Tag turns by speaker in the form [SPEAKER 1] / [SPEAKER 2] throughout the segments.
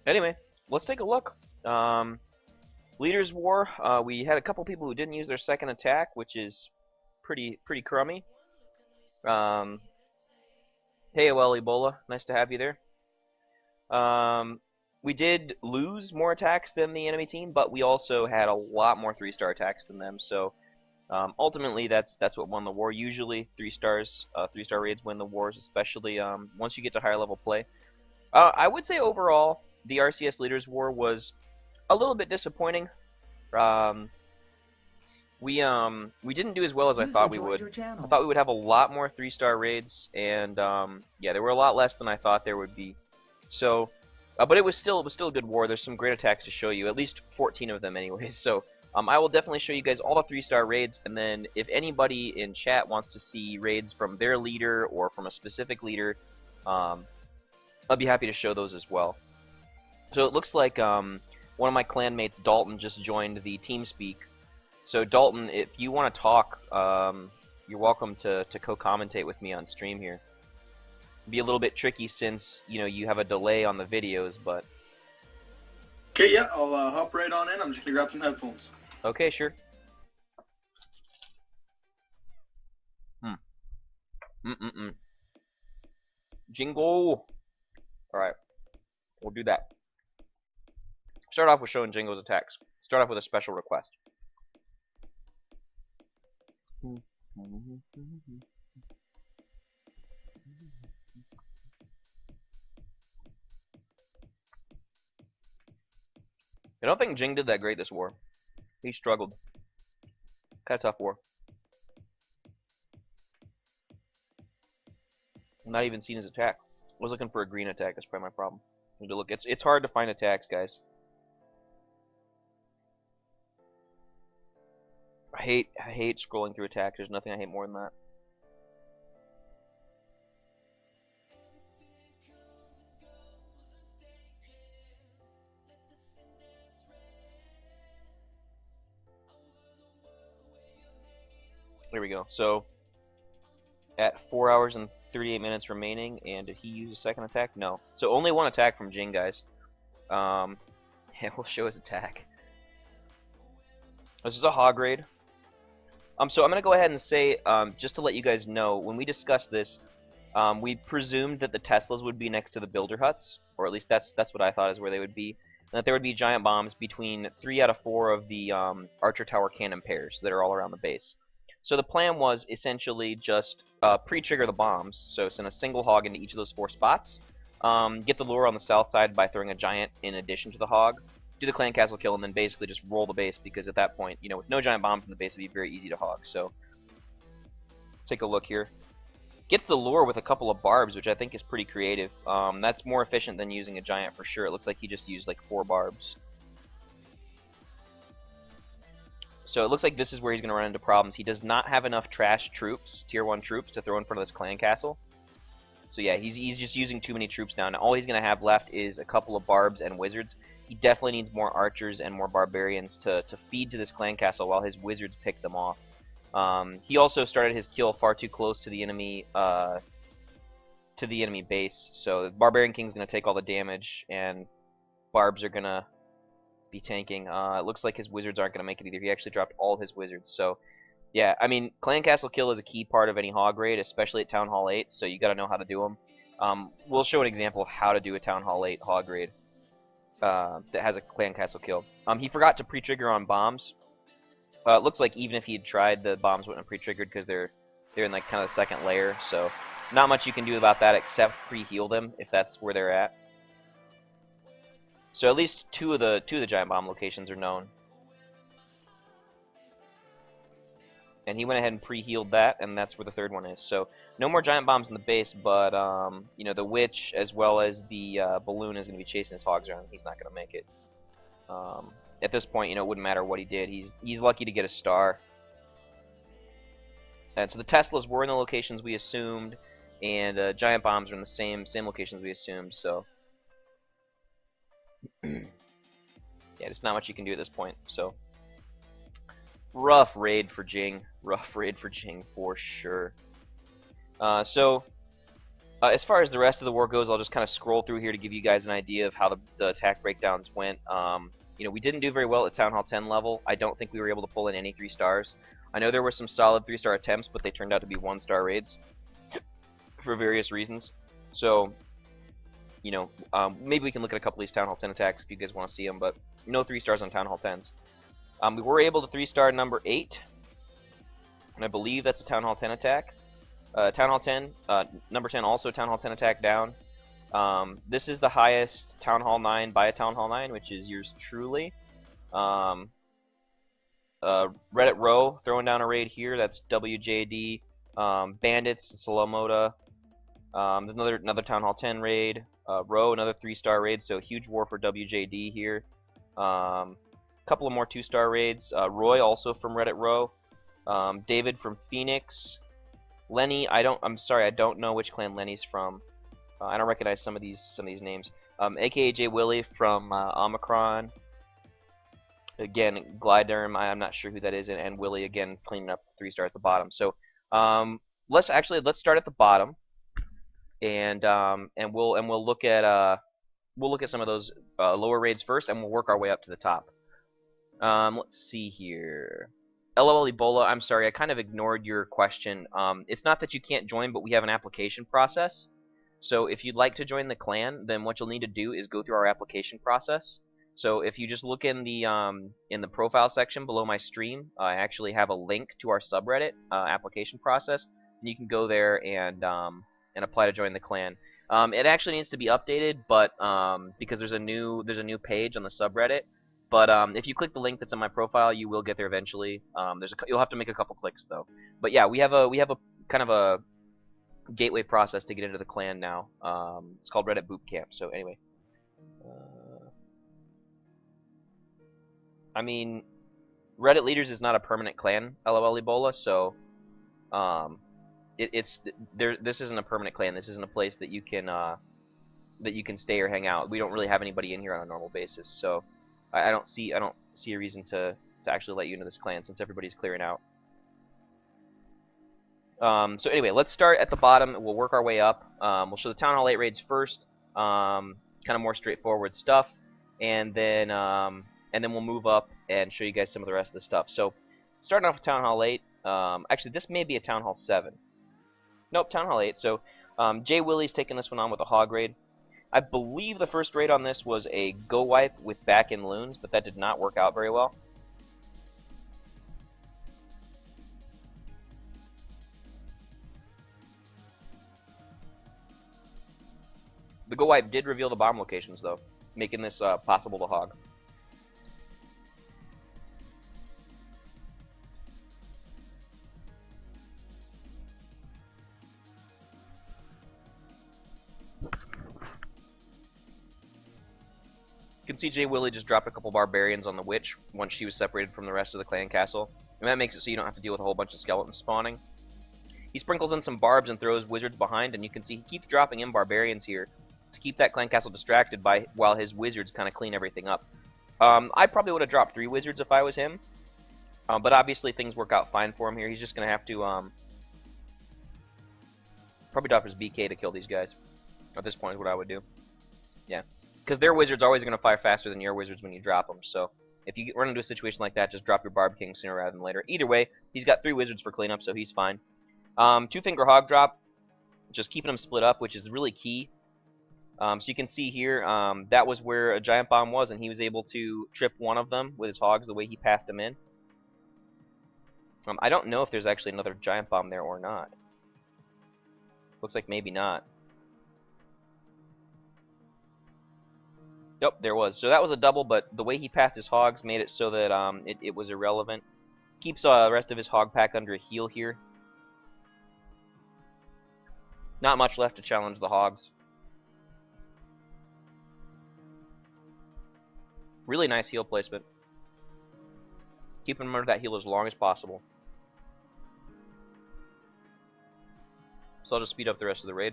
[SPEAKER 1] Anyway, let's take a look. Leaders War. We had a couple people who didn't use their second attack, which is pretty crummy. Hey, Ebola, nice to have you there. We did lose more attacks than the enemy team, but we also had a lot more 3-star attacks than them. So ultimately, that's what won the war. Usually, 3-star raids win the wars, especially once you get to higher level play. I would say overall, the RCS Leaders War was a little bit disappointing. We didn't do as well as I thought we would. I thought we would have a lot more 3-star raids, and yeah, there were a lot less than I thought there would be. So, but it was still a good war. There's some great attacks to show you, at least 14 of them, anyways. So, I will definitely show you guys all the 3-star raids, and then if anybody in chat wants to see raids from their leader or from a specific leader, I'll be happy to show those as well. So it looks like one of my clanmates, Dalton, just joined the TeamSpeak. So Dalton, if you want to talk, you're welcome to co-commentate with me on stream here. It'd be a little bit tricky since you have a delay on the videos, but
[SPEAKER 2] okay, yeah, I'll hop right on in. I'm just gonna grab some headphones.
[SPEAKER 1] Okay, sure. JingOoo. All right, we'll do that. Start off with showing JingOoo's attacks. Start off with a special request. I don't think Jing did that great this war. He struggled. Kind of tough war. I'm not even seeing his attack. I was looking for a green attack. That's probably my problem. Need to look. It's hard to find attacks, guys. I hate scrolling through attacks. There's nothing I hate more than that. There we go. So at 4 hours and 38 minutes remaining, and did he use a second attack? No. So only one attack from Jing, guys. Yeah, we'll show his attack. This is a hog raid. So I'm gonna go ahead and say, just to let you guys know, when we discussed this, we presumed that the Teslas would be next to the builder huts, or at least that's what I thought is where they would be, and that there would be giant bombs between 3 out of 4 of the archer tower cannon pairs that are all around the base. So the plan was essentially just pre-trigger the bombs, so send a single hog into each of those 4 spots, get the lure on the south side by throwing a giant in addition to the hog, do the clan castle kill, and then basically just roll the base, because at that point, with no giant bombs in the base, it'd be very easy to hog. So take a look here. Gets the lure with a couple of barbs, which I think is pretty creative. That's more efficient than using a giant for sure. It looks like he just used like 4 barbs. So it looks like this is where he's going to run into problems. He does not have enough trash troops, tier 1 troops, to throw in front of this clan castle. So yeah, he's just using too many troops now. Now all he's going to have left is a couple of barbs and wizards. He definitely needs more archers and more barbarians to feed to this clan castle while his wizards pick them off. He also started his kill far too close to the enemy base. So the barbarian king's going to take all the damage, and barbs are going to be tanking. It looks like his wizards aren't going to make it either. He actually dropped all his wizards. So yeah, I mean, clan castle kill is a key part of any hog raid, especially at Town Hall 8, so you got to know how to do them. We'll show an example of how to do a Town Hall 8 hog raid that has a clan castle kill. He forgot to pre-trigger on bombs. It looks like even if he had tried, the bombs wouldn't have pre-triggered because they're in like kind of the second layer, so not much you can do about that except pre-heal them if that's where they're at. So at least two of the giant bomb locations are known. And he went ahead and pre-healed that, and that's where the third one is. So no more giant bombs in the base, but the witch as well as the balloon is going to be chasing his hogs around. He's not going to make it. At this point, it wouldn't matter what he did. He's lucky to get a star. And so the Teslas were in the locations we assumed, and giant bombs are in the same locations we assumed. So yeah, there's not much you can do at this point. So rough raid for Jing. Rough raid for Jing for sure. So As far as the rest of the war goes, I'll just kind of scroll through here to give you guys an idea of how the attack breakdowns went. You know, we didn't do very well at Town Hall 10 level. I don't think we were able to pull in any 3 stars. I know there were some solid 3-star attempts, but they turned out to be 1-star raids for various reasons. So, you know, maybe we can look at a couple of these Town Hall 10 attacks if you guys want to see them, but no 3 stars on Town Hall 10s. We were able to 3-star number 8, and I believe that's a Town Hall 10 attack. Town Hall 10, number 10 also Town Hall 10 attack down. This is the highest Town Hall 9 by a Town Hall 9, which is yours truly. Reddit Row throwing down a raid here. That's WJD. Bandits, Salamoda. There's another Town Hall 10 raid. Row, another 3-star raid. So huge war for WJD here. Couple of more 2-star raids. Roy also from Reddit Row. David from Phoenix. Lenny, I'm sorry, I don't know which clan Lenny's from. I don't recognize some of these names. AKA JingOoo from Omicron. Again, Glydemn, I'm not sure who that is, and Willie again cleaning up 3-star at the bottom. So let's start at the bottom, and we'll look at some of those lower raids first, and we'll work our way up to the top. Let's see here. LOL Ebola, I'm sorry, I kind of ignored your question. It's not that you can't join, but we have an application process. So if you'd like to join the clan, then what you'll need to do is go through our application process. So if you just look in the profile section below my stream, I actually have a link to our subreddit application process, and you can go there and apply to join the clan. It actually needs to be updated, but because there's a new page on the subreddit. But if you click the link that's in my profile, you will get there eventually. You'll have to make a couple clicks though. But yeah, we have a kind of a gateway process to get into the clan now. It's called Reddit Boot Camp. So anyway, I mean, Reddit Leaders is not a permanent clan, LOL Ebola. So this isn't a permanent clan. This isn't a place that you can stay or hang out. We don't really have anybody in here on a normal basis. So I don't see a reason to actually let you into this clan since everybody's clearing out. So anyway, let's start at the bottom. We'll work our way up. We'll show the Town Hall 8 raids first, kind of more straightforward stuff, and then we'll move up and show you guys some of the rest of the stuff. So starting off with Town Hall 8. Actually, this may be a Town Hall 7. Nope, Town Hall 8. So JingOoo's taking this one on with a hog raid. I believe the first raid on this was a GoWiWi with back-end loons, but that did not work out very well. The GoWiWi did reveal the bomb locations, though, making this possible to hog. You can see JingOoo just dropped a couple barbarians on the witch once she was separated from the rest of the clan castle, and that makes it so you don't have to deal with a whole bunch of skeletons spawning. He sprinkles in some barbs and throws wizards behind, and you can see he keeps dropping in barbarians here to keep that clan castle distracted while his wizards kind of clean everything up. I probably would have dropped 3 wizards if I was him, but obviously things work out fine for him here. He's just going to have to probably drop his BK to kill these guys. At this point is what I would do. Yeah. Because their wizards are always going to fire faster than your wizards when you drop them. So if you run into a situation like that, just drop your Barb King sooner rather than later. Either way, he's got 3 wizards for cleanup, so he's fine. 2-finger hog drop, just keeping them split up, which is really key. So you can see here, that was where a giant bomb was, and he was able to trip one of them with his hogs the way he pathed them in. I don't know if there's actually another giant bomb there or not. Looks like maybe not. Yep, there was. So that was a double, but the way he pathed his hogs made it so that it was irrelevant. Keeps the rest of his hog pack under a heal here. Not much left to challenge the hogs. Really nice heal placement. Keeping him under that heal as long as possible. So I'll just speed up the rest of the raid.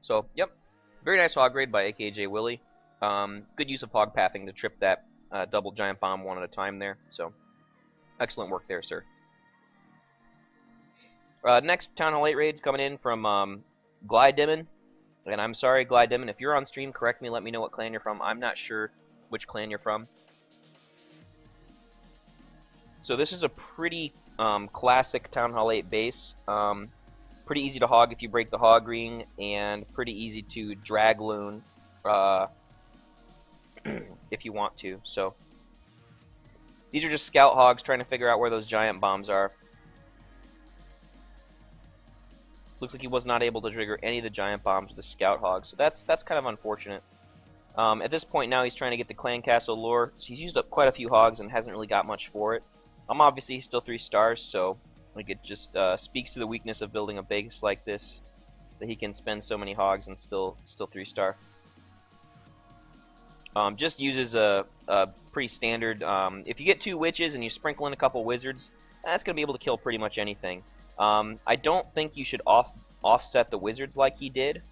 [SPEAKER 1] So, yep. Very nice hog raid by AKJ Willie. Good use of hog pathing to trip that double giant bomb one at a time there. So excellent work there, sir. Next Town Hall 8 raid's coming in from Glydemn. And I'm sorry, Glydemn, if you're on stream, correct me, let me know what clan you're from. I'm not sure which clan you're from. So this is a pretty classic Town Hall 8 base. Pretty easy to hog if you break the hog ring, and pretty easy to drag loon if you want to. So these are just scout hogs trying to figure out where those giant bombs are. Looks like he was not able to trigger any of the giant bombs with the scout hogs, so that's kind of unfortunate. At this point now he's trying to get the clan castle lore, so he's used up quite a few hogs and hasn't really got much for it. Obviously he's still 3 stars, so like it just speaks to the weakness of building a base like this, that he can spend so many hogs and still 3 star. Just uses a pretty standard. If you get 2 witches and you sprinkle in a couple wizards, that's gonna be able to kill pretty much anything. I don't think you should offset the wizards like he did.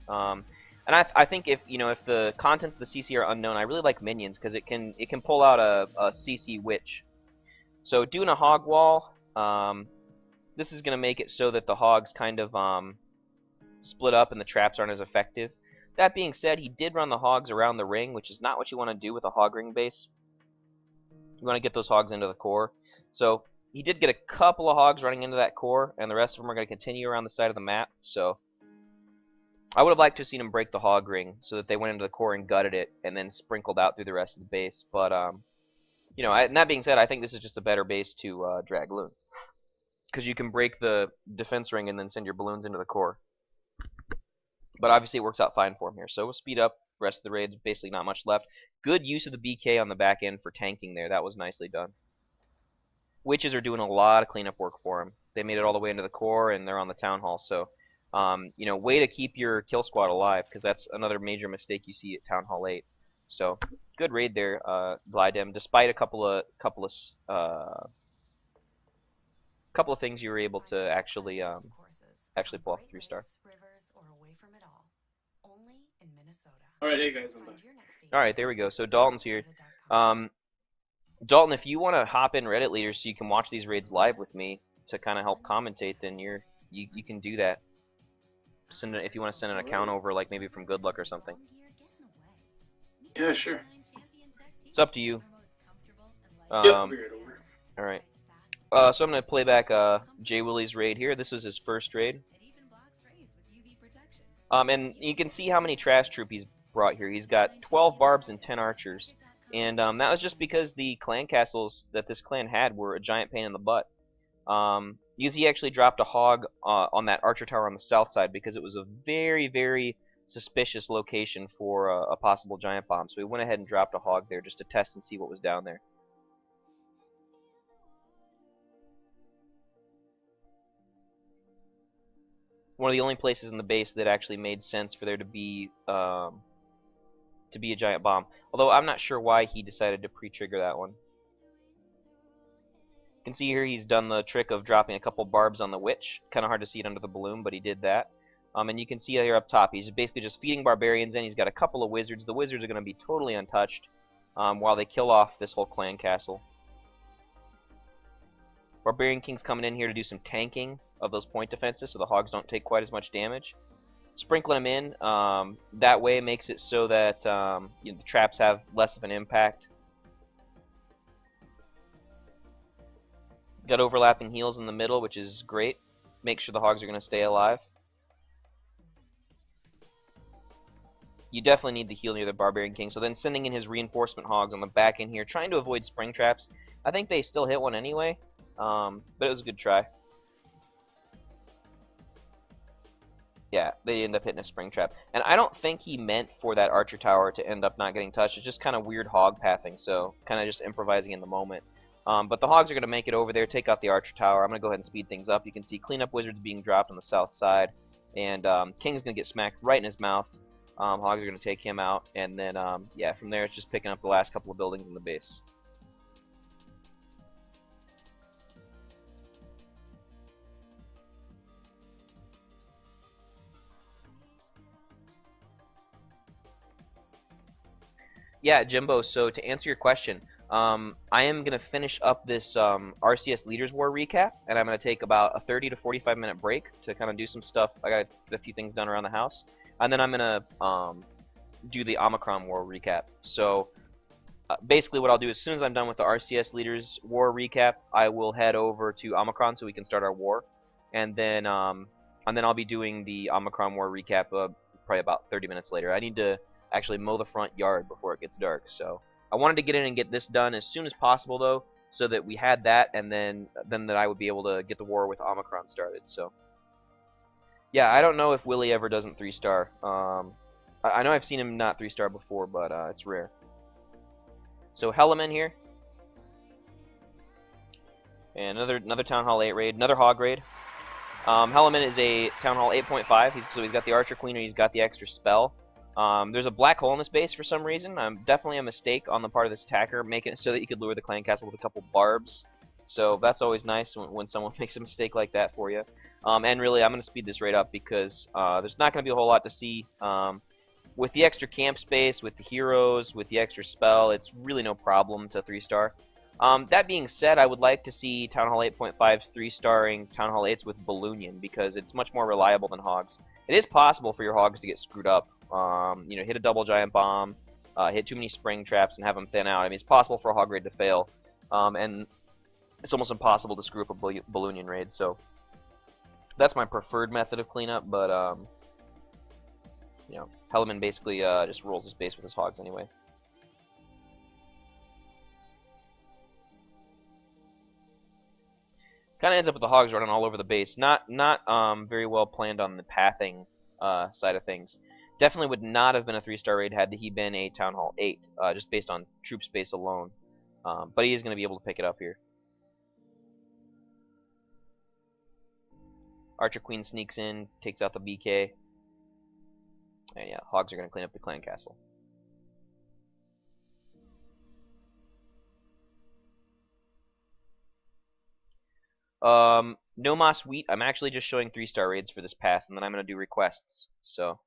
[SPEAKER 1] And I think if the contents of the CC are unknown, I really like minions because it can pull out a CC witch. So doing a hog wall, this is going to make it so that the hogs kind of split up and the traps aren't as effective. That being said, he did run the hogs around the ring, which is not what you want to do with a hog ring base. You want to get those hogs into the core. So he did get a couple of hogs running into that core, and the rest of them are going to continue around the side of the map. So I would have liked to have seen him break the hog ring so that they went into the core and gutted it, and then sprinkled out through the rest of the base. But and that being said, I think this is just a better base to drag loon, because you can break the defense ring and then send your balloons into the core. But obviously it works out fine for him here. So we'll speed up the rest of the raid. Basically not much left. Good use of the BK on the back end for tanking there. That was nicely done. Witches are doing a lot of cleanup work for him. They made it all the way into the core, and they're on the town hall. So, way to keep your kill squad alive, because that's another major mistake you see at Town Hall 8. So, good raid there, Glydemn. Despite a couple of things, you were able to actually pull off a 3 star.
[SPEAKER 2] Alright, hey guys, I'm back.
[SPEAKER 1] Alright, there we go. So Dalton's here. Dalton, if you want to hop in Reddit leader so you can watch these raids live with me to kind of help commentate, then you can do that. If you want to send an account over, like maybe from Good Luck or something.
[SPEAKER 2] Yeah, sure.
[SPEAKER 1] It's up to you.
[SPEAKER 2] Yep, over.
[SPEAKER 1] Alright. So I'm going to play back JingOoo's raid here. This is his first raid. And you can see how many trash troop he's brought here. He's got 12 barbs and 10 archers. And that was just because the clan castles that this clan had were a giant pain in the butt. Because he actually dropped a hog on that archer tower on the south side because it was a very, very suspicious location for a possible giant bomb. So he went ahead and dropped a hog there just to test and see what was down there. One of the only places in the base that actually made sense for there to be a giant bomb. Although I'm not sure why he decided to pre-trigger that one. You can see here he's done the trick of dropping a couple barbs on the witch. Kind of hard to see it under the balloon, but he did that. And you can see here up top, he's basically just feeding barbarians in. He's got a couple of wizards. The wizards are going to be totally untouched while they kill off this whole clan castle. Barbarian King's coming in here to do some tanking of those point defenses so the hogs don't take quite as much damage. Sprinkling them in that way makes it so that the traps have less of an impact. Got overlapping heals in the middle, which is great. Make sure the hogs are going to stay alive. You definitely need the heal near the Barbarian King. So then sending in his reinforcement hogs on the back end here, trying to avoid spring traps. I think they still hit one anyway, but it was a good try. Yeah, they end up hitting a spring trap. And I don't think he meant for that archer tower to end up not getting touched. It's just kind of weird hog pathing, so kind of just improvising in the moment. But the hogs are going to make it over there, take out the archer tower. I'm going to go ahead and speed things up. You can see cleanup wizards being dropped on the south side. And King's going to get smacked right in his mouth. Hogs are going to take him out. And then, yeah, from there it's just picking up the last couple of buildings in the base. Yeah, Jimbo, so to answer your question, I am going to finish up this RCS Leaders War recap, and I'm going to take about a 30 to 45 minute break to kind of do some stuff. I got to get a few things done around the house. And then I'm going to do the Omicron War recap. So basically what I'll do as soon as I'm done with the RCS Leaders War recap, I will head over to Omicron so we can start our war. And then I'll be doing the Omicron War recap probably about 30 minutes later. I need to actually mow the front yard before it gets dark. So I wanted to get in and get this done as soon as possible, though, so that we had that, and then that I would be able to get the war with Omicron started. So yeah, I don't know if Willie ever doesn't 3-star. I know I've seen him not 3-star before, but it's rare. So Heleman here, and another Town Hall 8 raid, another hog raid. Heleman is a Town Hall 8.5. So he's got the Archer Queen, and he's got the extra spell. There's a black hole in this base for some reason. Definitely a mistake on the part of this attacker, making it so that you could lure the clan castle with a couple barbs. So that's always nice when someone makes a mistake like that for you. And really, I'm going to speed this raid up because there's not going to be a whole lot to see. With the extra camp space, with the heroes, with the extra spell, it's really no problem to 3-star. That being said, I would like to see Town Hall 8.5's 3-starring Town Hall 8s with Balloonion because it's much more reliable than Hogs. It is possible for your Hogs to get screwed up. Hit a double giant bomb, hit too many spring traps, and have them thin out. I mean, it's possible for a hog raid to fail, and it's almost impossible to screw up a Balloonion raid. So that's my preferred method of cleanup. But Heleman basically just rolls his base with his Hogs anyway. Kind of ends up with the Hogs running all over the base. Not very well planned on the pathing side of things. Definitely would not have been a 3-star raid had he been a Town Hall 8, just based on troop space alone. But he is going to be able to pick it up here. Archer Queen sneaks in, takes out the BK. And yeah, Hogs are going to clean up the clan castle. No Moss Wheat, I'm actually just showing 3-star raids for this pass, and then I'm going to do requests. So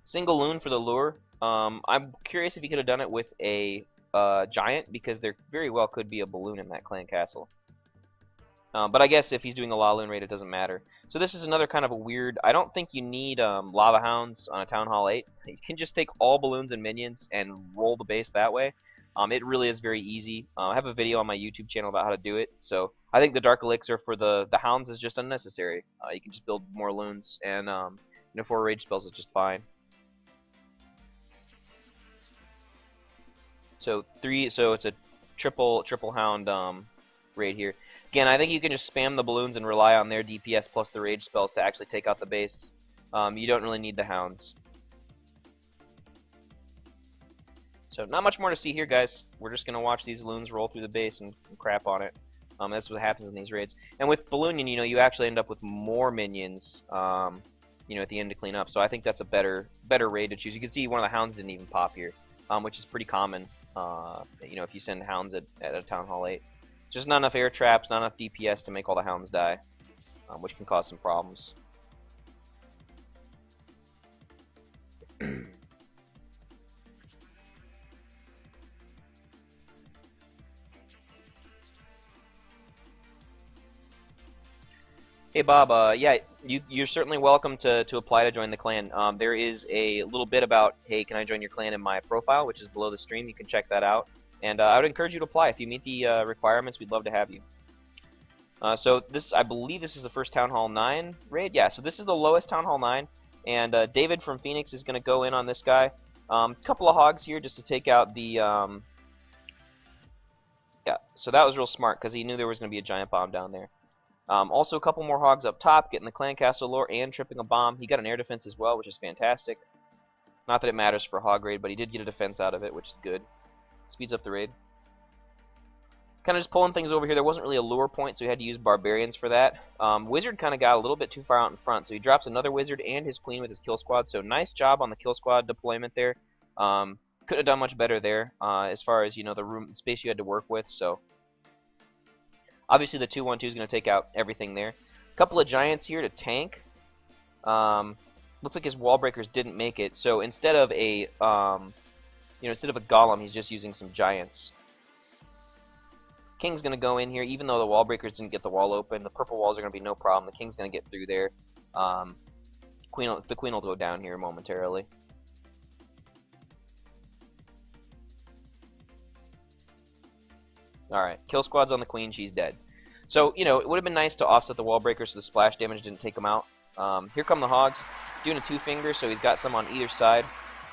[SPEAKER 1] Single Loon for the lure. I'm curious if he could have done it with a giant, because there very well could be a balloon in that clan castle. But I guess if he's doing a LaLoon raid, it doesn't matter. So this is another kind of a weird... I don't think you need Lava Hounds on a Town Hall 8. You can just take all balloons and minions and roll the base that way. It really is very easy. I have a video on my YouTube channel about how to do it. So I think the Dark Elixir for the Hounds is just unnecessary. You can just build more loons, and 4 rage spells is just fine. So it's a triple Hound raid here. Again, I think you can just spam the balloons and rely on their DPS plus the rage spells to actually take out the base. You don't really need the Hounds. So not much more to see here, guys. We're just gonna watch these loons roll through the base and crap on it. That's what happens in these raids. And with Balloonion, you actually end up with more minions, at the end to clean up. So I think that's a better raid to choose. You can see one of the Hounds didn't even pop here, which is pretty common. If you send Hounds at a Town Hall 8, just not enough air traps, not enough DPS to make all the Hounds die, which can cause some problems. Hey Bob, yeah, you're certainly welcome to apply to join the clan. There is a little bit about, hey, can I join your clan in my profile, which is below the stream. You can check that out. And I would encourage you to apply. If you meet the requirements, we'd love to have you. So I believe this is the first Town Hall 9 raid. Yeah, so this is the lowest Town Hall 9. And David from Phoenix is going to go in on this guy. Couple of Hogs here just to take out the... Yeah, so that was real smart because he knew there was going to be a giant bomb down there. Also a couple more Hogs up top, getting the clan castle lore and tripping a bomb. He got an air defense as well, which is fantastic. Not that it matters for a Hog raid, but he did get a defense out of it, which is good. Speeds up the raid. Kind of just pulling things over here. There wasn't really a lure point, so he had to use Barbarians for that. Wizard kind of got a little bit too far out in front, so he drops another Wizard and his Queen with his kill squad. So nice job on the kill squad deployment there. Could have done much better there as far as the space you had to work with. So obviously the 2-1-2 is going to take out everything there. A couple of Giants here to tank. Looks like his wall breakers didn't make it. So instead of a instead of a golem, he's just using some giants. King's gonna go in here, even though the wall breakers didn't get the wall open. The purple walls are gonna be no problem. The King's gonna get through there. The Queen will go down here momentarily. Alright, kill squad's on the Queen, she's dead. So, it would have been nice to offset the wall breakers so the splash damage didn't take him out. Here come the Hogs, doing a two-finger, so he's got some on either side.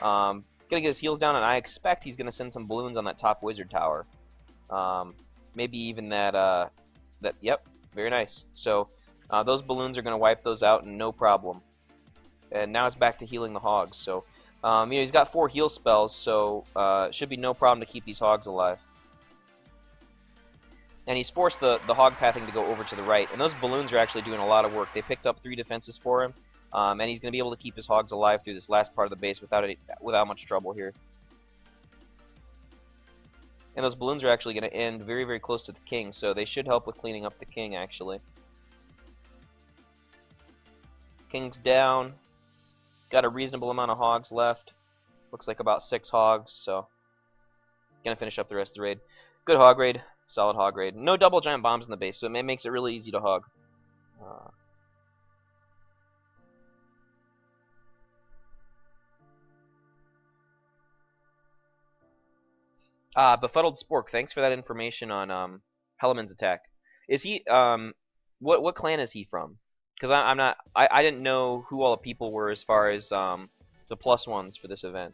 [SPEAKER 1] Gonna get his heals down, and I expect he's gonna send some balloons on that top wizard tower. Maybe even yep, very nice. So, those balloons are gonna wipe those out, and no problem. And now it's back to healing the Hogs. So, he's got 4 heal spells, so should be no problem to keep these Hogs alive. And he's forced the hog pathing to go over to the right. And those balloons are actually doing a lot of work. They picked up 3 defenses for him. And he's going to be able to keep his hogs alive through this last part of the base without much trouble here. And those balloons are actually going to end very, very close to the King. So they should help with cleaning up the King, actually. King's down. Got a reasonable amount of hogs left. Looks like about 6 hogs. So going to finish up the rest of the raid. Good hog raid. Solid hog raid. No double giant bombs in the base, so it makes it really easy to hog. Befuddled Spork, thanks for that information on Heleman's attack. Is he what clan is he from? Because I didn't know who all the people were as far as the +1s for this event.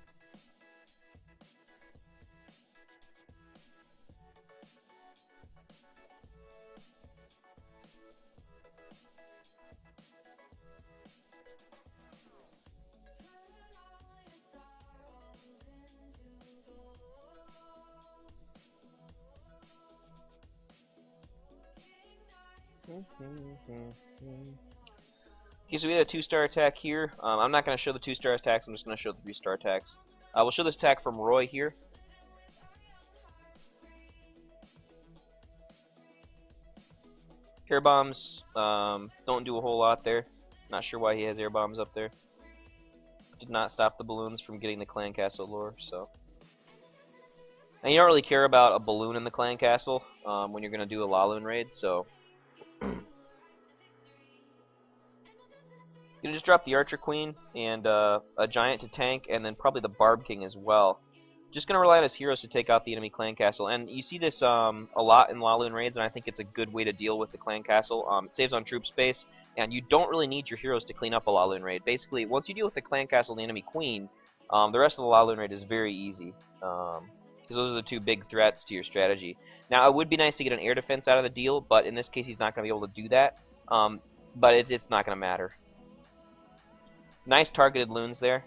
[SPEAKER 1] Okay, so we had a 2-star attack here. I'm not going to show the 2-star attacks, I'm just going to show the 3-star attacks. We'll show this attack from Roy here. Air bombs don't do a whole lot there. Not sure why he has air bombs up there. Did not stop the balloons from getting the clan castle lore, so. And you don't really care about a balloon in the clan castle when you're going to do a LaLoon raid, so. Gonna just drop the Archer Queen and a Giant to tank, and then probably the Barb King as well. Just gonna rely on his heroes to take out the enemy clan castle, and you see this a lot in LaLoon raids, and I think it's a good way to deal with the clan castle. It saves on troop space, and you don't really need your heroes to clean up a LaLoon raid. Basically, once you deal with the clan castle and the enemy queen, the rest of the LaLoon raid is very easy, because those are the 2 big threats to your strategy. Now, it would be nice to get an air defense out of the deal, but in this case, he's not gonna be able to do that. But it's not gonna matter. Nice targeted loons there.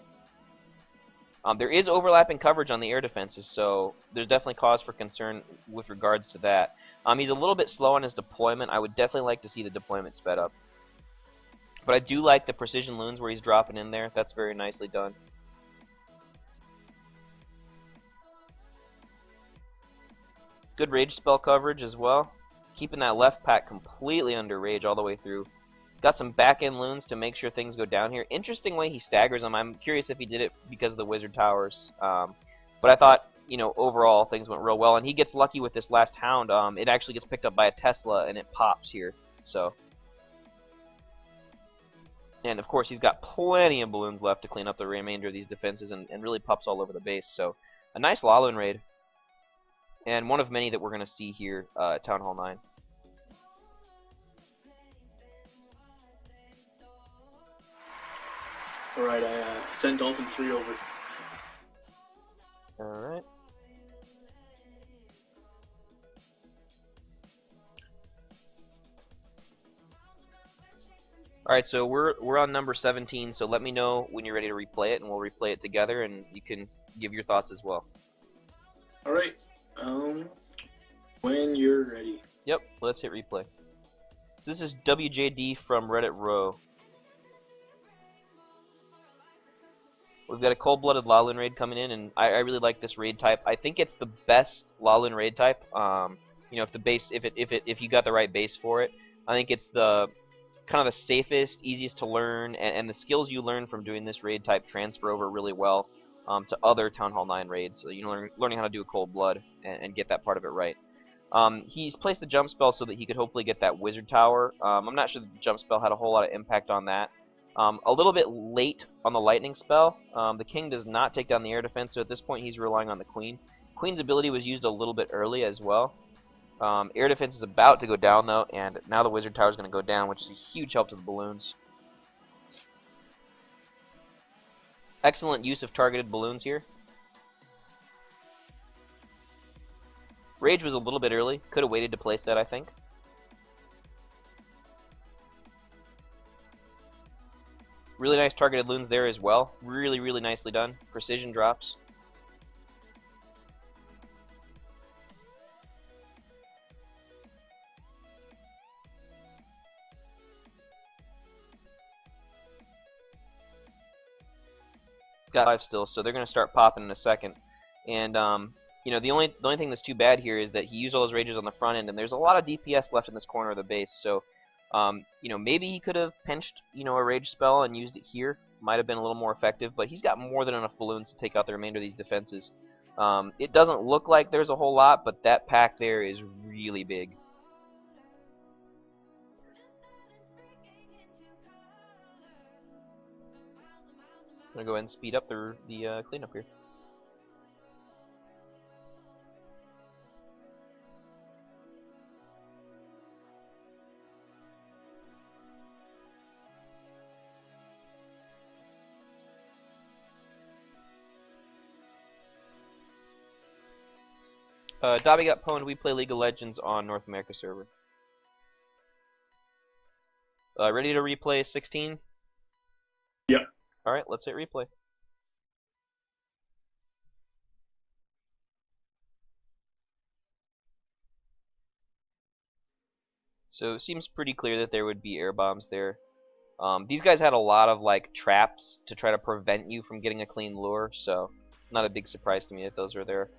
[SPEAKER 1] There is overlapping coverage on the air defenses, so there's definitely cause for concern with regards to that. He's a little bit slow on his deployment. I would definitely like to see the deployment sped up. But I do like the precision loons where he's dropping in there. That's very nicely done. Good rage spell coverage as well. Keeping that left pack completely under rage all the way through. Got some back-end loons to make sure things go down here. Interesting way he staggers them. I'm curious if he did it because of the wizard towers. But I thought, overall things went real well. And he gets lucky with this last hound. It actually gets picked up by a Tesla and it pops here. So, and of course he's got plenty of balloons left to clean up the remainder of these defenses and really pops all over the base. So a nice LaLoon raid. And one of many that we're going to see here at Town Hall 9.
[SPEAKER 2] Alright, I sent Dolphin 3 over.
[SPEAKER 1] Alright. Alright, so we're on number 17, so let me know when you're ready to replay it, and we'll replay it together, and you can give your thoughts as well.
[SPEAKER 2] Alright, when you're ready.
[SPEAKER 1] Yep, let's hit replay. So this is WJD from Reddit Row. We've got a cold-blooded LaLoon raid coming in, and I really like this raid type. I think it's the best LaLoon raid type. If the base, if you got the right base for it, I think it's the kind of the safest, easiest to learn, and the skills you learn from doing this raid type transfer over really well to other Town Hall 9 raids. So learning how to do a Cold Blood and get that part of it right. He's placed the jump spell so that he could hopefully get that wizard tower. I'm not sure the jump spell had a whole lot of impact on that. A little bit late on the lightning spell. The king does not take down the air defense, so at this point he's relying on the queen. Queen's ability was used a little bit early as well. Air defense is about to go down though, and now the wizard tower is going to go down, which is a huge help to the balloons. Excellent use of targeted balloons here. Rage was a little bit early. Could have waited to place that, I think. Really nice targeted loons there as well. Really, really nicely done. Precision drops. Got 5 still, so they're going to start popping in a second. And you know, the only thing that's too bad here is that he used all those rages on the front end, and there's a lot of DPS left in this corner of the base. So you know, maybe he could have pinched, you know, a rage spell and used it here. Might have been a little more effective, but he's got more than enough balloons to take out the remainder of these defenses. It doesn't look like there's a whole lot, but that pack there is really big. I'm gonna go ahead and speed up the cleanup here. Dobby got pwned. We play League of Legends on North America server. Ready to replay 16?
[SPEAKER 2] Yep.
[SPEAKER 1] Alright, let's hit replay. So it seems pretty clear that there would be air bombs there. These guys had a lot of like traps to try to prevent you from getting a clean lure, so not a big surprise to me that those are there.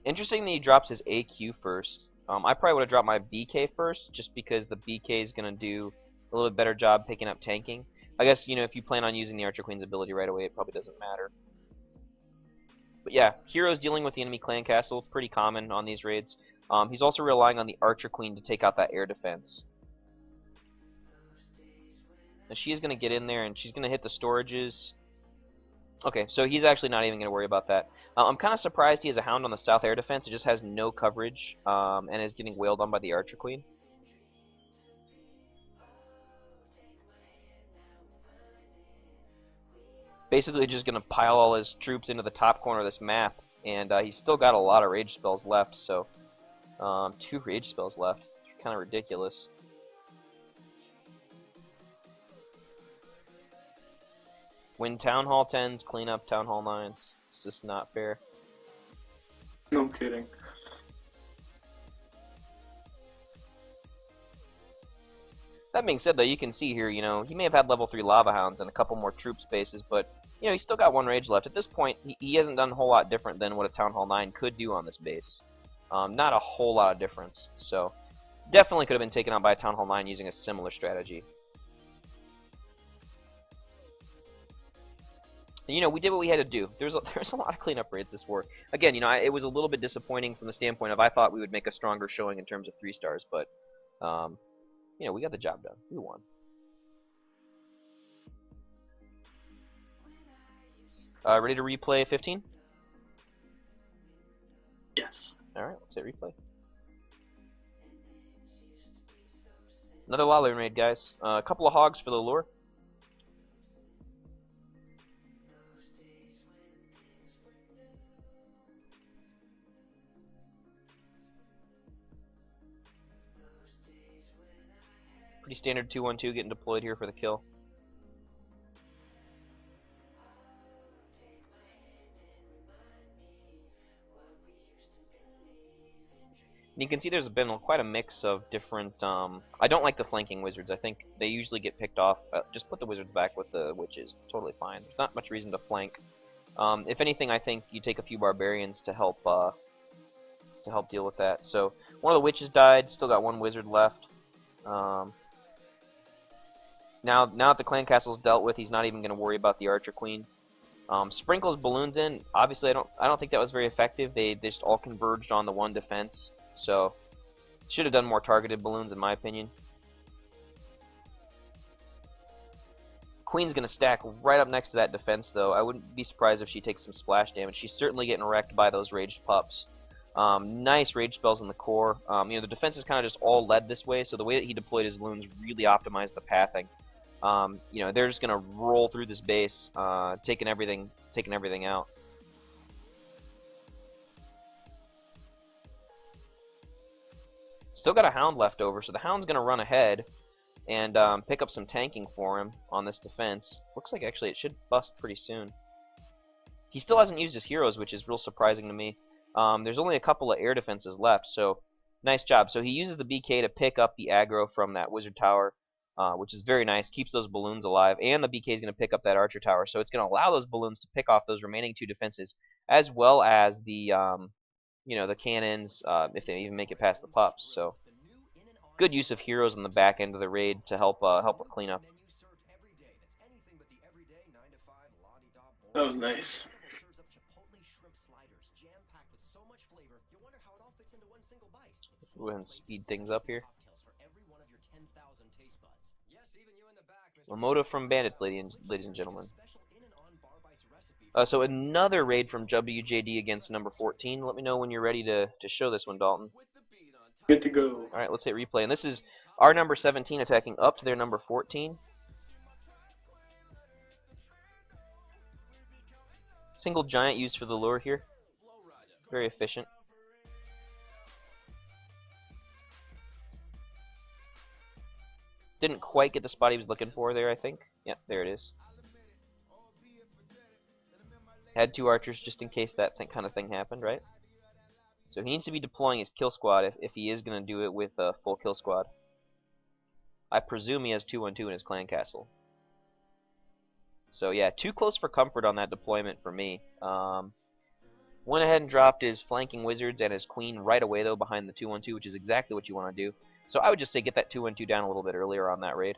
[SPEAKER 1] Interesting that he drops his AQ first. I probably would have dropped my BK first, just because the BK is going to do a little bit better job picking up tanking. I guess, you know, if you plan on using the Archer Queen's ability right away, it probably doesn't matter. But yeah, heroes dealing with the enemy clan castle, pretty common on these raids. He's also relying on the Archer Queen to take out that air defense. Now she is going to get in there and she's going to hit the storages. Okay, so he's actually not even going to worry about that. I'm kind of surprised he has a Hound on the south air defense. It just has no coverage and is getting wailed on by the Archer Queen. Basically just going to pile all his troops into the top corner of this map. And he's still got a lot of rage spells left, so 2 rage spells left. Kind of ridiculous. Win Town Hall 10s, clean up Town Hall 9s. It's just not fair.
[SPEAKER 2] No kidding.
[SPEAKER 1] That being said, though, you can see here, you know, he may have had level 3 Lava Hounds and a couple more troop spaces, but, you know, he's still got 1 rage left. At this point, he hasn't done a whole lot different than what a Town Hall 9 could do on this base. Not a whole lot of difference, so definitely could have been taken out by a Town Hall 9 using a similar strategy. You know, we did what we had to do. There's a lot of cleanup raids this war. Again, you know, it was a little bit disappointing from the standpoint of I thought we would make a stronger showing in terms of 3 stars, but you know, we got the job done. We won. Ready to replay 15?
[SPEAKER 2] Yes.
[SPEAKER 1] Alright, let's hit replay. Another LaLoon raid, guys. A couple of hogs for the lure. Pretty standard 2-1-2 getting deployed here for the kill. And you can see there's been quite a mix of different, I don't like the flanking wizards. I think they usually get picked off. Just put the wizards back with the witches. It's totally fine. There's not much reason to flank. If anything, I think you take a few barbarians to help deal with that. So one of the witches died. Still got 1 wizard left. Now that the clan castle's dealt with, he's not even going to worry about the archer queen. Sprinkles balloons in. Obviously, I don't think that was very effective. They just all converged on the one defense. So should have done more targeted balloons, in my opinion. Queen's going to stack right up next to that defense, though. I wouldn't be surprised if she takes some splash damage. She's certainly getting wrecked by those raged pups. Nice rage spells in the core. You know, the defense is kind of just all led this way, so the way that he deployed his loons really optimized the pathing. You know, they're just gonna roll through this base, taking everything out. Still got a hound left over, so the hound's gonna run ahead and pick up some tanking for him on this defense. Looks like actually it should bust pretty soon. He still hasn't used his heroes, which is real surprising to me. There's only a couple of air defenses left, so nice job. So he uses the BK to pick up the aggro from that wizard tower, which is very nice. Keeps those balloons alive, and the BK is going to pick up that archer tower. So it's going to allow those balloons to pick off those remaining two defenses, as well as the you know, the cannons, if they even make it past the pups. So good use of heroes on the back end of the raid to help with cleanup.
[SPEAKER 2] That was nice.
[SPEAKER 1] Go ahead and speed things up here. Lamoda from Bandits, ladies and gentlemen. So another raid from WJD against number 14. Let me know when you're ready to show this one, Dalton.
[SPEAKER 2] Good to go.
[SPEAKER 1] Alright, let's hit replay. And this is our number 17 attacking up to their number 14. Single giant used for the lure here. Very efficient. Didn't quite get the spot he was looking for there, I think. Yep, there it is. Had two archers just in case that kind of thing happened, right? So he needs to be deploying his kill squad if he is going to do it with a full kill squad. I presume he has 2-1-2 in his clan castle. So yeah, too close for comfort on that deployment for me. Went ahead and dropped his flanking wizards and his queen right away though behind the 2-1-2, which is exactly what you want to do. So I would just say get that 2-1-2 down a little bit earlier on that raid.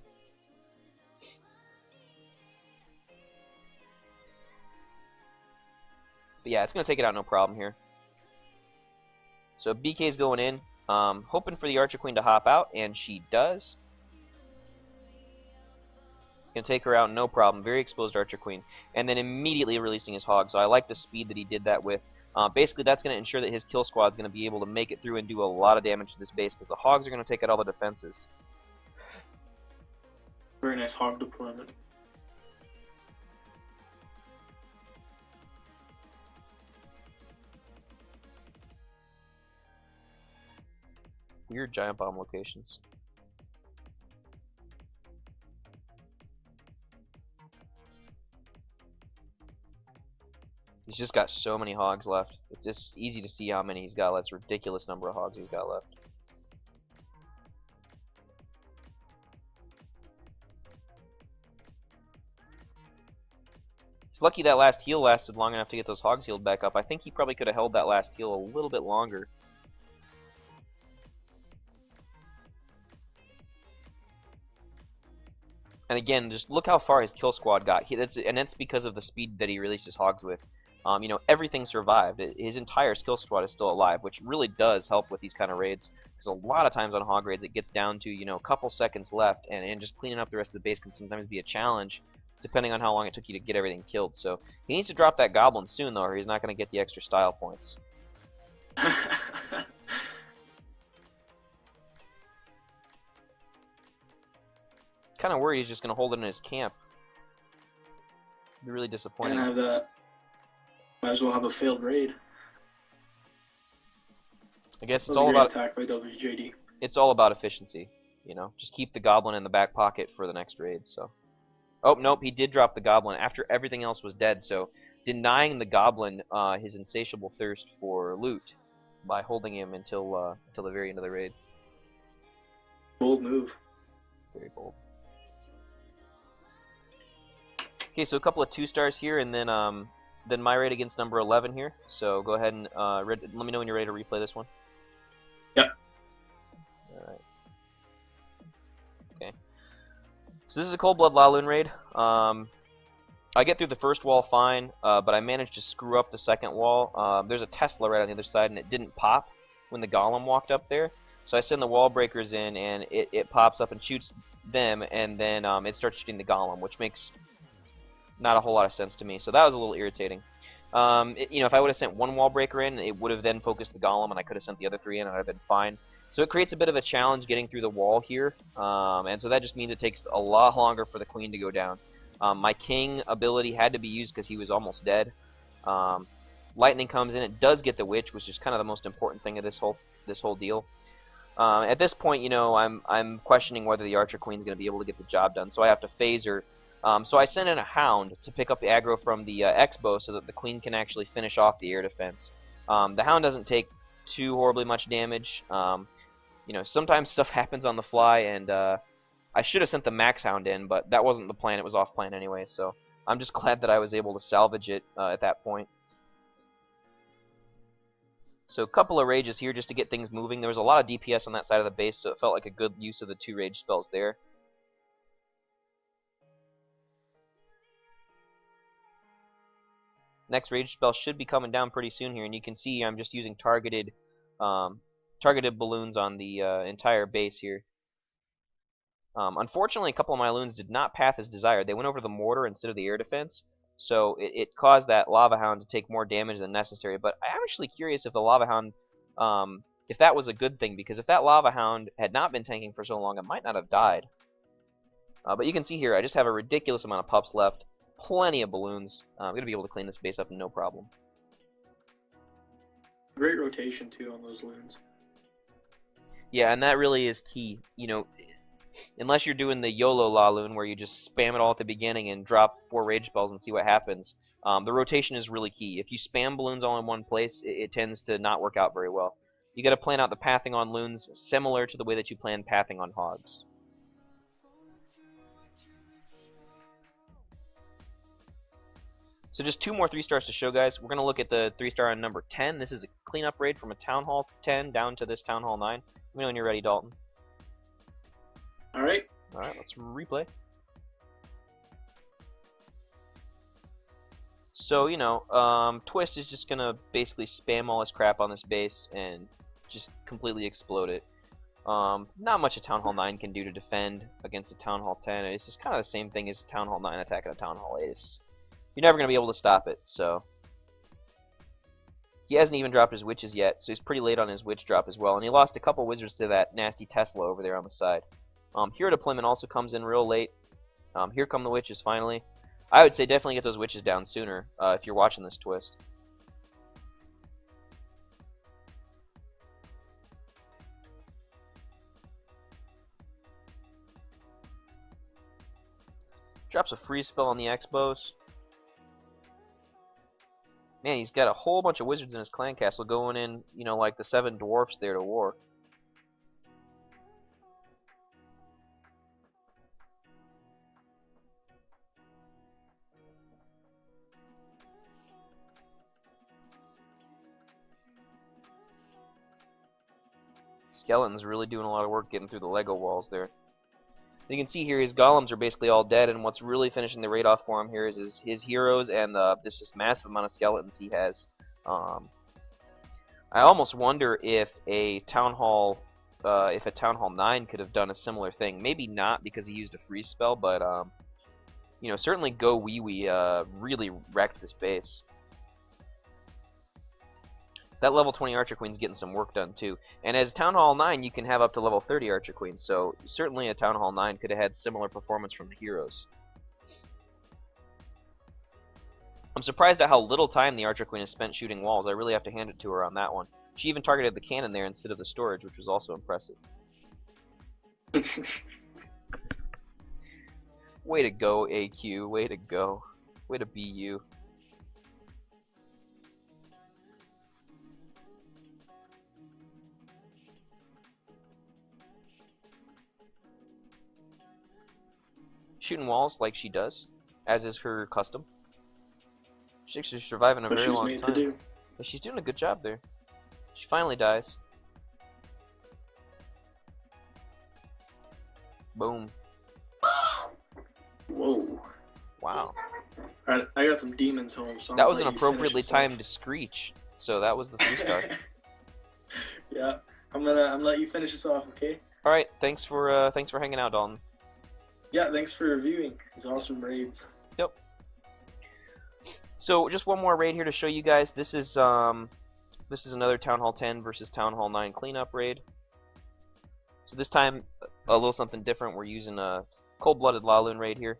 [SPEAKER 1] But yeah, it's going to take it out no problem here. So BK's going in, hoping for the Archer Queen to hop out, and she does. Can take her out no problem. Very exposed Archer Queen. And then immediately releasing his Hog. So I like the speed that he did that with. Basically, that's going to ensure that his kill squad is going to be able to make it through and do a lot of damage to this base, because the Hogs are going to take out all the defenses.
[SPEAKER 2] Very nice Hog deployment.
[SPEAKER 1] Weird giant bomb locations. He's just got so many Hogs left. It's just easy to see how many he's got. That's a ridiculous number of Hogs he's got left. He's lucky that last heal lasted long enough to get those Hogs healed back up. I think he probably could have held that last heal a little bit longer. And again, just look how far his kill squad got. And that's because of the speed that he released his Hogs with. You know, everything survived. His entire skill squad is still alive, which really does help with these kind of raids. Because a lot of times on Hog raids, it gets down to, you know, a couple seconds left, and just cleaning up the rest of the base can sometimes be a challenge, depending on how long it took you to get everything killed. So he needs to drop that Goblin soon, though, or he's not going to get the extra style points. Kind of worried he's just going to hold it in his camp. Be really disappointing.
[SPEAKER 2] And have that. Might as well have a failed raid.
[SPEAKER 1] I guess it's all about
[SPEAKER 2] attack by WJD.
[SPEAKER 1] It's all about efficiency, you know. Just keep the Goblin in the back pocket for the next raid. So, oh nope, he did drop the Goblin after everything else was dead. So, denying the Goblin his insatiable thirst for loot by holding him until the very end of the raid.
[SPEAKER 2] Bold move.
[SPEAKER 1] Very bold. Okay, so a couple of 2-stars here, and then my raid against number 11 here. So go ahead and let me know when you're ready to replay this one.
[SPEAKER 2] Yep.
[SPEAKER 1] Alright. Okay. So this is a Cold Blood LaLoon raid. I get through the first wall fine, but I managed to screw up the second wall. There's a Tesla right on the other side, and it didn't pop when the golem walked up there. So I send the wall breakers in, and it pops up and shoots them, and then it starts shooting the golem, which makes not a whole lot of sense to me. So that was a little irritating. You know, if I would have sent one wall breaker in, it would have then focused the golem, and I could have sent the other 3 in, and I'd have been fine. So it creates a bit of a challenge getting through the wall here, and so that just means it takes a lot longer for the queen to go down. My king ability had to be used because he was almost dead. Lightning comes in, it does get the witch, which is kind of the most important thing of this whole deal. At this point, you know, I'm questioning whether the archer queen's going to be able to get the job done, so I have to phase her. So I send in a hound to pick up the aggro from the X-bow so that the queen can actually finish off the air defense. The hound doesn't take too horribly much damage. You know, sometimes stuff happens on the fly, and I should have sent the max hound in, but that wasn't the plan. It was off plan anyway, so I'm just glad that I was able to salvage it at that point. So a couple of rages here just to get things moving. There was a lot of DPS on that side of the base, so it felt like a good use of the 2 rage spells there. Next rage spell should be coming down pretty soon here, and you can see I'm just using targeted balloons on the entire base here. Unfortunately, a couple of my loons did not path as desired. They went over the mortar instead of the air defense, so it caused that lava hound to take more damage than necessary. But I'm actually curious if the lava hound, if that was a good thing, because if that lava hound had not been tanking for so long, it might not have died. But you can see here, I just have a ridiculous amount of pups left, plenty of balloons. I'm going to be able to clean this base up no problem.
[SPEAKER 2] Great rotation too on those loons.
[SPEAKER 1] Yeah, and that really is key. You know, unless you're doing the YOLO LaLoon where you just spam it all at the beginning and drop 4 rage spells and see what happens, the rotation is really key. If you spam balloons all in one place, it tends to not work out very well. You got to plan out the pathing on loons similar to the way that you plan pathing on hogs. So just 2 more 3-stars to show, guys. We're going to look at the 3-star on number 10. This is a cleanup raid from a Town Hall 10 down to this Town Hall 9. Let me know when you're ready, Dalton.
[SPEAKER 2] Alright.
[SPEAKER 1] Alright, let's replay. So, you know, Twist is just going to basically spam all this crap on this base and just completely explode it. Not much a Town Hall 9 can do to defend against a Town Hall 10. It's just kind of the same thing as a Town Hall 9 attacking a Town Hall 8. It's just, you're never going to be able to stop it, so. He hasn't even dropped his witches yet, so he's pretty late on his witch drop as well. And he lost a couple wizards to that nasty Tesla over there on the side. Hero deployment also comes in real late. Here come the witches finally. I would say definitely get those witches down sooner if you're watching this Twist. Drops a freeze spell on the X-bows. Man, he's got a whole bunch of wizards in his clan castle going in, you know, like the 7 dwarfs there to war. Skeleton's really doing a lot of work getting through the Lego walls there. You can see here his golems are basically all dead, and what's really finishing the raid off for him here is his heroes and this just massive amount of skeletons he has. I almost wonder if a Town Hall 9 could have done a similar thing. Maybe not because he used a freeze spell, but you know, certainly GoWiWi really wrecked this base. That level 20 Archer Queen's getting some work done too. And as Town Hall 9, you can have up to level 30 Archer Queens, so certainly a Town Hall 9 could have had similar performance from the heroes. I'm surprised at how little time the Archer Queen has spent shooting walls. I really have to hand it to her on that one. She even targeted the cannon there instead of the storage, which was also impressive. Way to go, AQ. Way to go. Way to be you. Shooting walls like she does, as is her custom. She's actually surviving a very long time. But she's doing a good job there. She finally dies. Boom.
[SPEAKER 2] Whoa.
[SPEAKER 1] Wow.
[SPEAKER 2] Alright, I got some demons home, so
[SPEAKER 1] That was an appropriately timed screech. So that was the 3-star.
[SPEAKER 2] Yeah, I'm gonna let you finish this off, okay?
[SPEAKER 1] All right, thanks for hanging out, Dalton.
[SPEAKER 2] Yeah, thanks for reviewing these awesome raids.
[SPEAKER 1] Yep. So just one more raid here to show you guys. This is another Town Hall 10 versus Town Hall 9 cleanup raid. So this time a little something different. We're using a cold-blooded LaLoon raid here.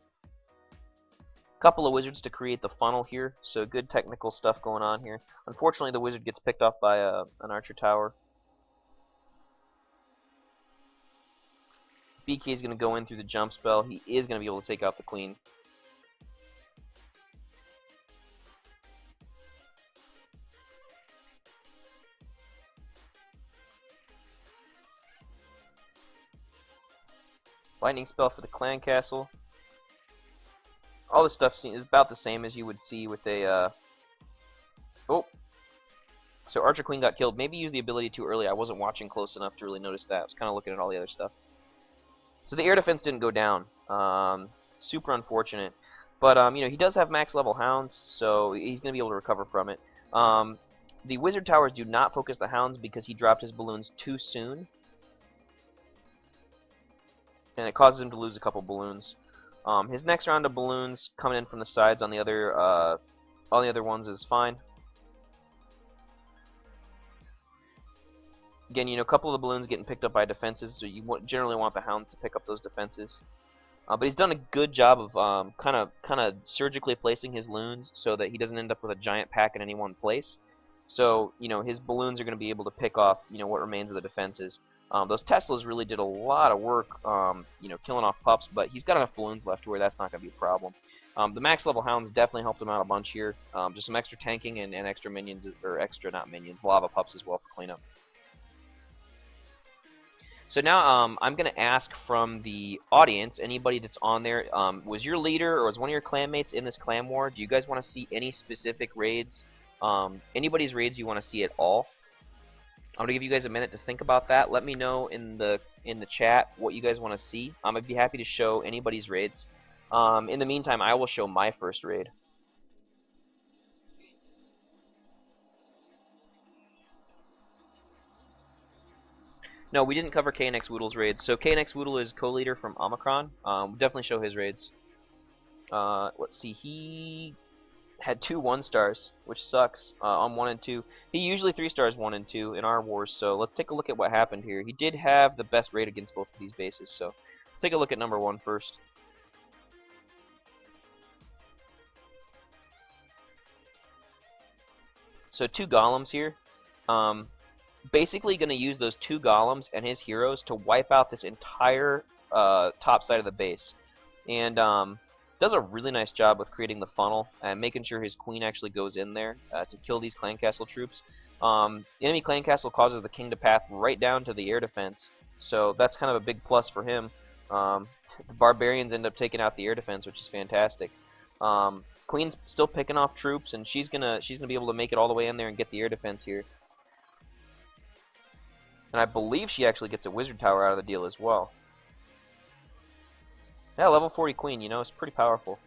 [SPEAKER 1] Couple of wizards to create the funnel here, so good technical stuff going on here. Unfortunately, the wizard gets picked off by an archer tower. BK is going to go in through the jump spell. He is going to be able to take out the queen. Lightning spell for the clan castle. All this stuff is about the same as you would see with a... Oh! So Archer Queen got killed. Maybe use the ability too early. I wasn't watching close enough to really notice that. I was kind of looking at all the other stuff. So the air defense didn't go down. Super unfortunate. But, you know, he does have max level hounds, so he's going to be able to recover from it. The wizard towers do not focus the hounds because he dropped his balloons too soon. And it causes him to lose a couple balloons. His next round of balloons coming in from the sides on the other all the other ones is fine. Again, you know, a couple of the balloons getting picked up by defenses, so you generally want the hounds to pick up those defenses. But he's done a good job of kind of surgically placing his loons so that he doesn't end up with a giant pack in any one place. So, you know, his balloons are going to be able to pick off, you know, what remains of the defenses. Those Teslas really did a lot of work, you know, killing off pups, but he's got enough balloons left to where that's not going to be a problem. The max level hounds definitely helped him out a bunch here. Just some extra tanking and extra minions, or extra, not minions, lava pups as well for cleanup. So now I'm going to ask from the audience, anybody that's on there, was your leader or was one of your clanmates in this clan war? Do you guys want to see any specific raids? Anybody's raids you want to see at all? I'm going to give you guys a minute to think about that. Let me know in the chat what you guys want to see. I'd be happy to show anybody's raids. In the meantime, I will show my first raid. No, we didn't cover KnxWoodle's raids. So KnxWoodle is co-leader from Omicron. We'll definitely show his raids. Let's see, he had 2 1-stars, which sucks, on 1 and 2. He usually 3-stars 1 and 2 in our wars, so let's take a look at what happened here. He did have the best raid against both of these bases, so let's take a look at number 1 first. So 2 golems here. Basically going to use those 2 golems and his heroes to wipe out this entire top side of the base. And does a really nice job with creating the funnel and making sure his queen actually goes in there to kill these clan castle troops. The enemy clan castle causes the king to path right down to the air defense, so that's kind of a big plus for him. The barbarians end up taking out the air defense, which is fantastic. Queen's still picking off troops, and she's gonna be able to make it all the way in there and get the air defense here. And I believe she actually gets a wizard tower out of the deal as well. Yeah, level 40 queen, you know, it's pretty powerful.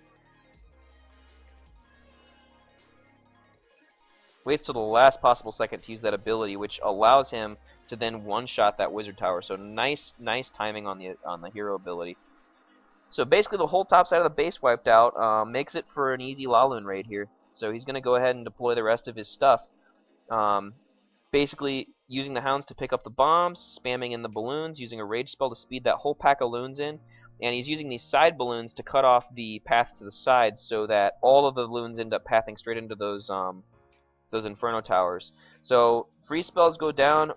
[SPEAKER 1] Waits till the last possible second to use that ability, which allows him to then one-shot that wizard tower. So nice timing on the hero ability. So basically the whole top side of the base wiped out, makes it for an easy LaLoon raid here. So he's going to go ahead and deploy the rest of his stuff. Basically using the hounds to pick up the bombs, spamming in the balloons, using a rage spell to speed that whole pack of loons in, and he's using these side balloons to cut off the paths to the sides so that all of the loons end up pathing straight into those inferno towers. So free spells go down,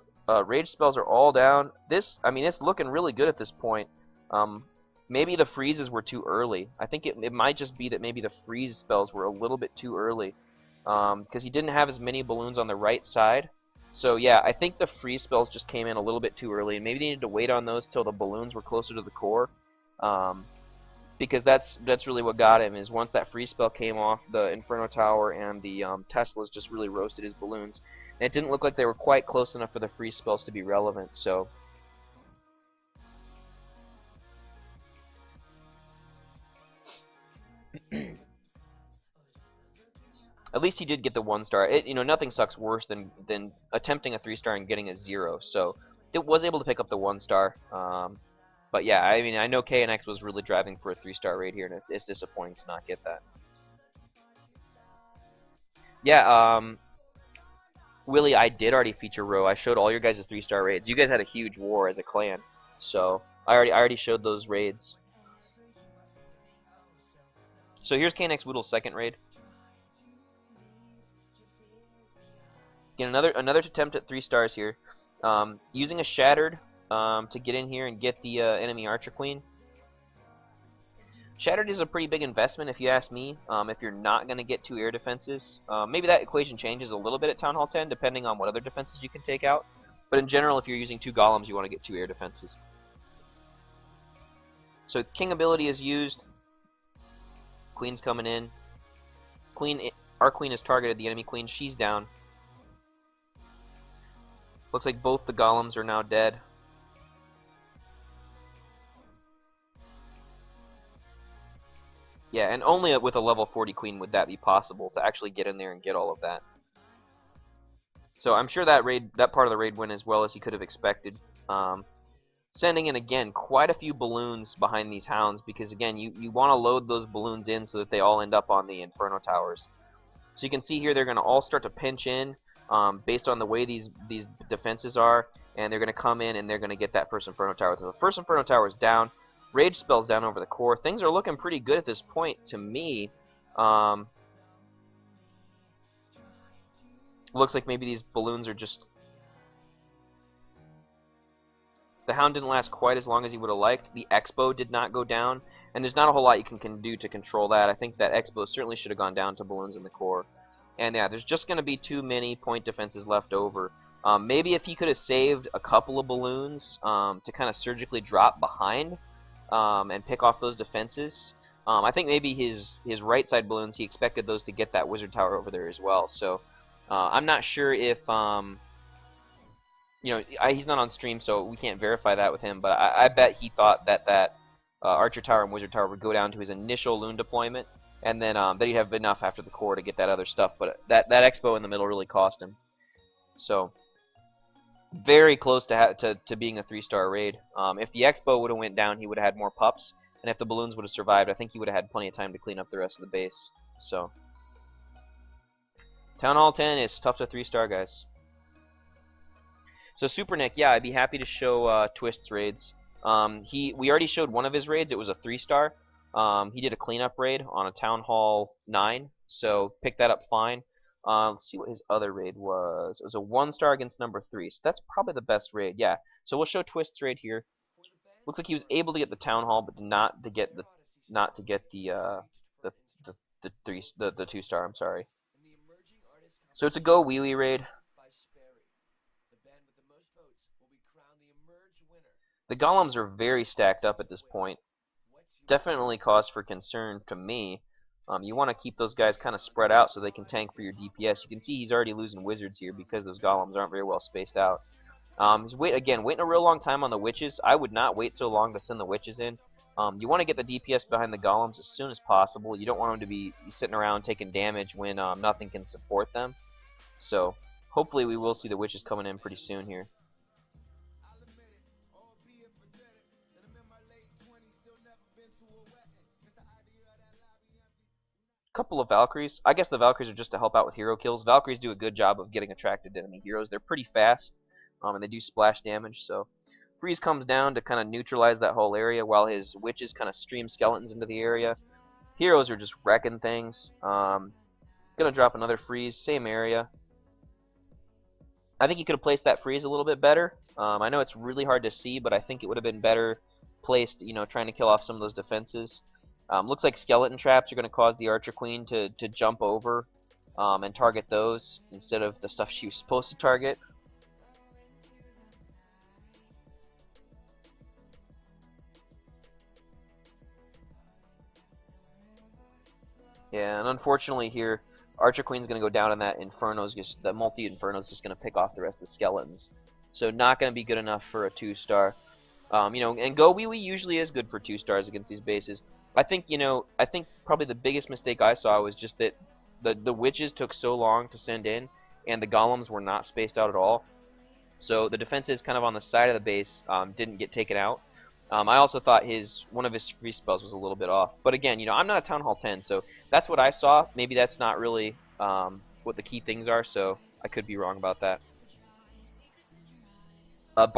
[SPEAKER 1] rage spells are all down. This, I mean, it's looking really good at this point. Maybe the freezes were too early. I think it might just be that maybe the freeze spells were a little bit too early because he didn't have as many balloons on the right side. So yeah, I think the freeze spells just came in a little bit too early, and maybe they needed to wait on those till the balloons were closer to the core, because that's really what got him. Is once that freeze spell came off, the Inferno Tower and the Teslas just really roasted his balloons, and it didn't look like they were quite close enough for the freeze spells to be relevant. So At least he did get the 1-star. Nothing sucks worse than attempting a 3-star and getting a 0. So it was able to pick up the 1-star. But yeah, I mean, I know KnX was really driving for a 3-star raid here, and it's disappointing to not get that. Yeah, Willie, I did already feature Row. I showed all your guys' 3-star raids. You guys had a huge war as a clan, so I already showed those raids. So here's KnxWoodle's second raid. Again, another attempt at 3 stars here. Using a Shattered to get in here and get the enemy Archer Queen. Shattered is a pretty big investment if you ask me, if you're not going to get 2 air defenses. Maybe that equation changes a little bit at Town Hall 10 depending on what other defenses you can take out. But in general, if you're using 2 golems, you want to get 2 air defenses. So King ability is used. Queen's coming in. Our queen has targeted the enemy queen. She's down. Looks like both the golems are now dead. Yeah, and only with a level 40 queen would that be possible to actually get in there and get all of that. So I'm sure that part of the raid went as well as he could have expected. Sending in, again, quite a few balloons behind these hounds because, again, you want to load those balloons in so that they all end up on the Inferno Towers. So you can see here they're going to all start to pinch in based on the way these defenses are, and they're going to come in and they're going to get that first Inferno Tower. So the first Inferno Tower is down. Rage spells down over the core. Things are looking pretty good at this point to me. Looks like maybe these balloons are just... The Hound didn't last quite as long as he would have liked. The Expo did not go down, and there's not a whole lot you can do to control that. I think that Expo certainly should have gone down to balloons in the core. And yeah, there's just going to be too many point defenses left over. Maybe if he could have saved a couple of balloons to kind of surgically drop behind and pick off those defenses. I think maybe his right side balloons, he expected those to get that wizard tower over there as well. So I'm not sure if he's not on stream, so we can't verify that with him. But I bet he thought that Archer Tower and Wizard Tower would go down to his initial Loon deployment, and then that he'd have enough after the core to get that other stuff. But that Expo in the middle really cost him. So very close to being a 3-star raid. If the Expo would have went down, he would have had more pups, and if the balloons would have survived, I think he would have had plenty of time to clean up the rest of the base. So Town Hall 10 is tough to 3-star, guys. So Super Nick, yeah, I'd be happy to show Twist's raids. We already showed one of his raids. It was a 3-star. He did a cleanup raid on a Town Hall 9, so picked that up fine. Let's see what his other raid was. It was a 1-star against number 3, so that's probably the best raid. Yeah, so we'll show Twist's raid here. Looks like he was able to get the Town Hall, but not to get the 2-star. I'm sorry. So it's a GoWiWi raid. The golems are very stacked up at this point. Definitely cause for concern to me. You want to keep those guys kind of spread out so they can tank for your DPS. You can see he's already losing wizards here because those golems aren't very well spaced out. He's waiting a real long time on the witches. I would not wait so long to send the witches in. You want to get the DPS behind the golems as soon as possible. You don't want them to be sitting around taking damage when nothing can support them. So hopefully we will see the witches coming in pretty soon here. Couple of Valkyries. I guess the Valkyries are just to help out with hero kills. Valkyries do a good job of getting attracted to enemy heroes. They're pretty fast, and they do splash damage. So Freeze comes down to kind of neutralize that whole area while his witches kind of stream skeletons into the area. Heroes are just wrecking things. Gonna drop another Freeze, same area. I think he could have placed that Freeze a little bit better. I know it's really hard to see, but I think it would have been better placed, trying to kill off some of those defenses. Looks like skeleton traps are going to cause the Archer Queen to jump over and target those instead of the stuff she was supposed to target. Yeah, and unfortunately here, Archer Queen's going to go down in that Inferno's the multi-Inferno's just going to pick off the rest of the skeletons. So not going to be good enough for a 2-star. And GoWiWi usually is good for 2 stars against these bases. I think, I think probably the biggest mistake I saw was just that the witches took so long to send in, and the golems were not spaced out at all. So the defenses kind of on the side of the base didn't get taken out. I also thought one of his free spells was a little bit off. But again, I'm not a Town Hall 10, so that's what I saw. Maybe that's not really what the key things are, so I could be wrong about that. Bart